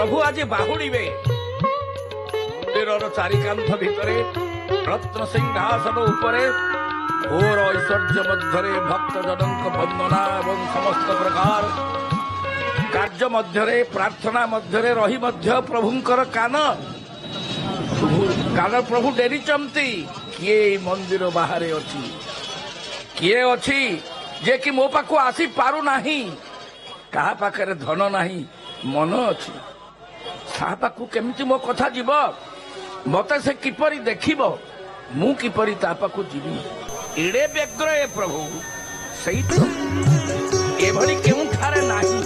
প্রভু আজ বাহুড়িবে মন্দিরর চারিকান্থ ভিতরে রত্ন সিংহাসন উপরে ঘোর ঐশ্বর্য মধ্যে ভক্তজনক বন্দনা এবং সমস্ত প্রকার কার্য মধ্যে প্রার্থনা মধ্যে রহি মধ্য প্রভুঙ্কর কান প্রভু ডেরিচন্তি কিଏ মন্দির বাহারে অছি কিଏ অছি যে কি ମୋ ପାଖକୁ ଆସି ପାରୁନାହିଁ କାହା ପାଖରେ ଧନ ନାହିଁ ମନ ଅଛି ତା ପାଖକୁ କେମିତି ମୋ କଥା ଯିବ ମତେ ସେ କିପରି ଦେଖିବ ମୁଁ କିପରି ତା ପାଖକୁ ଯିବି ଏଡ଼େ ବ୍ୟଗ୍ର ଏ ପ୍ରଭୁ ସେଇଠି ଏଭଳି କେଉଁଠାରେ ନାହିଁ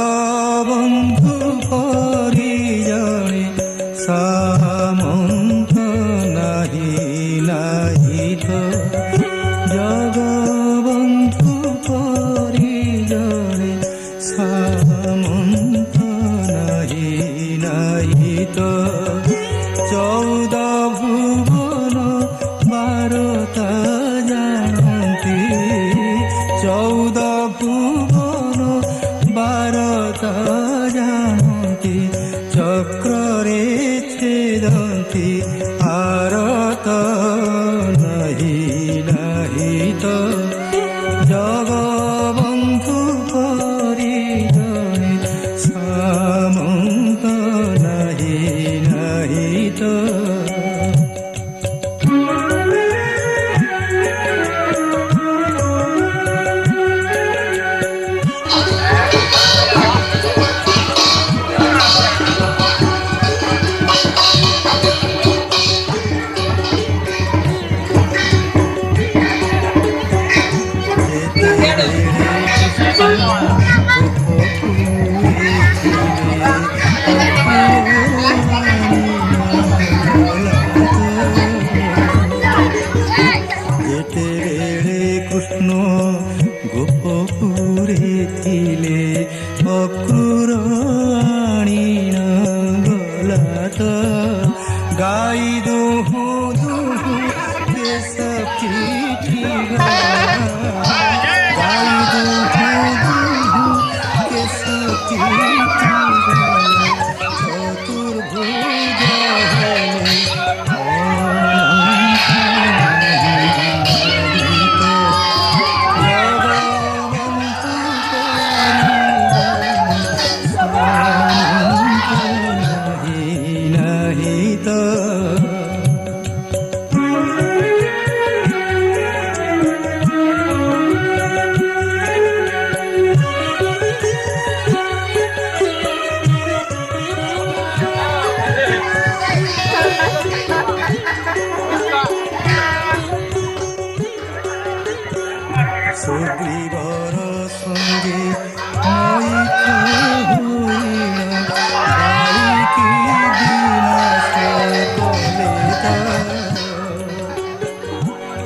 জগবন্ধু পরিজনে সামন্ত নাহি নাহি তো জগবন্ধু পরিজনে সামন্ত নাহি নাহি তো চৌদ ভুবন বারতা জানতি চৌদ ভুবন বারতা জানতি চক্রে ছেদন্তি আরত নাহি নাহি তো জগবন্ধু পরিজনে সামন্ত নাহি নাহি তো কৃষ্ণ গোপপুরে থিলে অক্রূর আনিন গলাত গাই দুহু দুহু দেশ পিঠি গাই দুহু দুহু কেশ পিঠি চতুর্ভুজ হেলে সুগ্রীবর সঙ্গে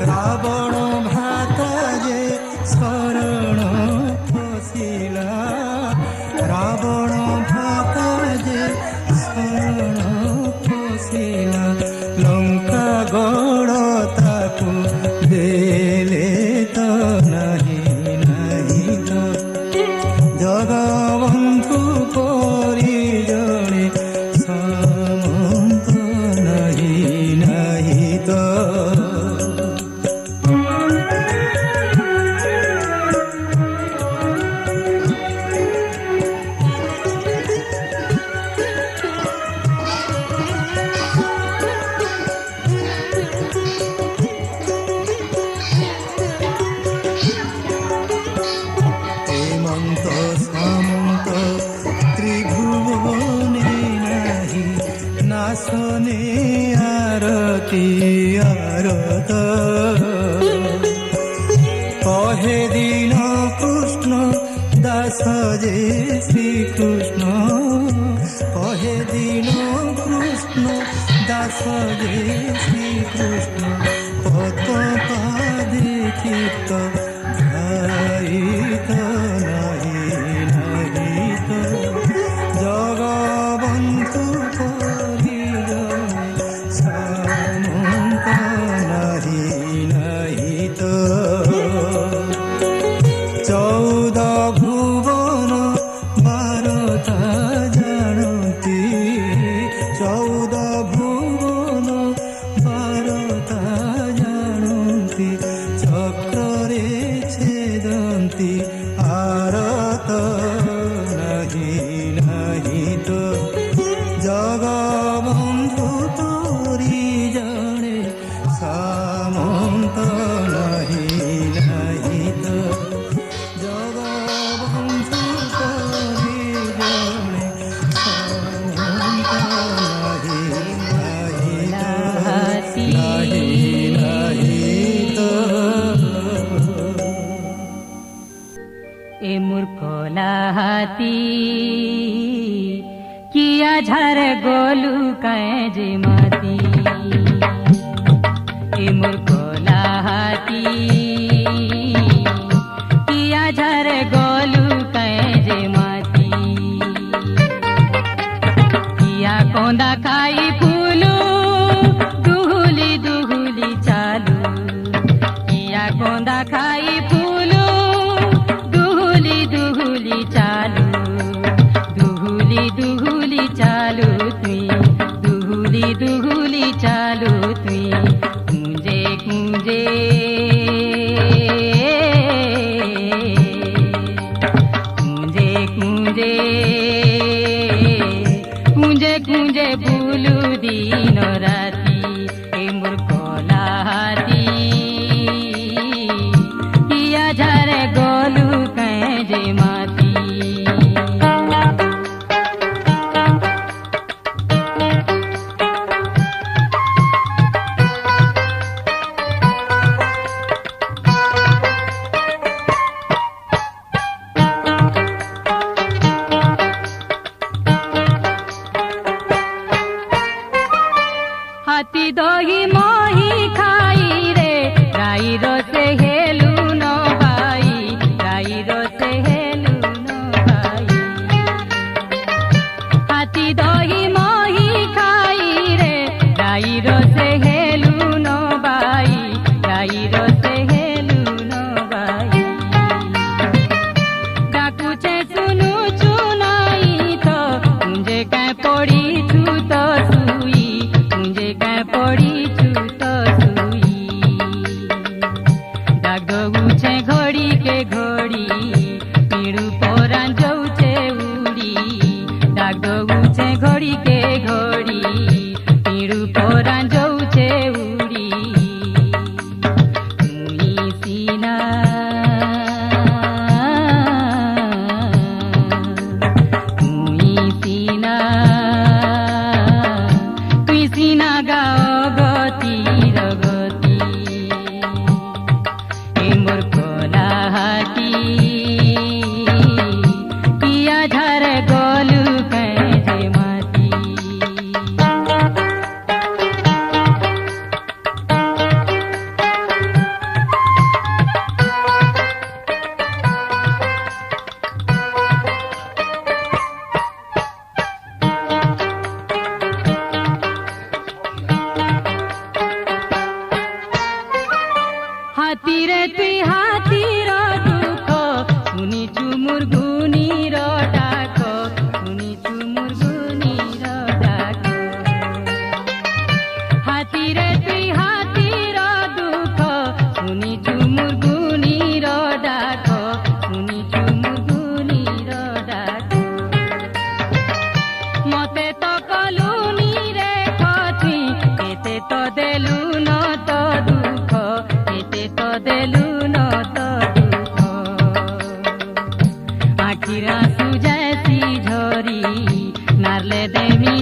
রাবণ ভাতা যে শরণ ফসিলা রাবণ ভাতা যে শরণ ফসিলা লঙ্কা গড় তাকু দেলে তো নাহি নাহি তো জগবন্ধু পরিজনে সামন্ত নাহি নাহি তো হেমন্ত সামন্ত ত্রিভুবনে নাহি নাশনে আরতি আরত কহে দিন কৃষ্ণ দাস যে শ্রীকৃষ্ণ কহে দিন কৃষ্ণ দাস যে শ্রীকৃষ্ণ কত পাদেখিত ধারিত নাহি নাহিত জগবন্ধু পরিজন সামন্ত নাহি নাহিত চৌদ ভুবন বারতা জানতি চৌদ ভুবন বারতা জানতি চক্রে ছেদন্তি আরত নাহি নাহিত জগবন্ধু তোরি জনে সামন্ত নাহি নাহিত জগবন্ধু তোরি জনে সামন্ত নাহি নাহিত নাহি নাহিত ए मूर्खला हाती किया झर गोलू कै जे माती ए मूर्खला हाती किया झर गोलू कै जे माती किया कोंदा खाई फूलू दुहुली दुहुली चालू किया कोंदा खाई फूलू दुहुली दुहुली चालू दुहुली दुहुली चालू तुई दुहुली दुहुली चालू तुई कुंजे कुंजे कुंजे कुंजे कुंजे कुंजे बुलू दिन राती ए मूर्खला हाती किया झरे गोलू कै जे माती हाथी दही मही खाई रे गाई रोसे हेलू न भाई गाई रोसे हेलू न भाई हाथी दही मही खाई रे गाई रोसे हेलू न भाई गाई रोसे हेलू न भाई डाकुचे सुनु चुनाई तो मुझे कै पड़ी छू तो सुई मुझे कै पड़ी छू तो सुई डाक दौचे घोड़ी के घोड़ी पीड़ू पोरान जौचे उड़ी डाक दौचे घोड़ी के घोड़ी पीड़ू पोरान जौचे उड़ी तुई सीना तुई सीना तुई सीना गाओ गति रगति ए मूर्खला हाती किया झर गोलू कै जे माती हाथी रे तुई हाथी रो दुख सुनिचु मुर्गुनी रो डाक सुनिचु मुर्गुनी रो डाक हाथी रे तुई हाथी रो दुख सुनिचु मुर्गुनी रो डाक सुनिचु मुर्गुनी रो डाक मते तो कलुनी रे कथी एते तो देलु न तो दुख एते तो देलु न तो दुख आखिर आंसू जैसी झोरी नारले देवी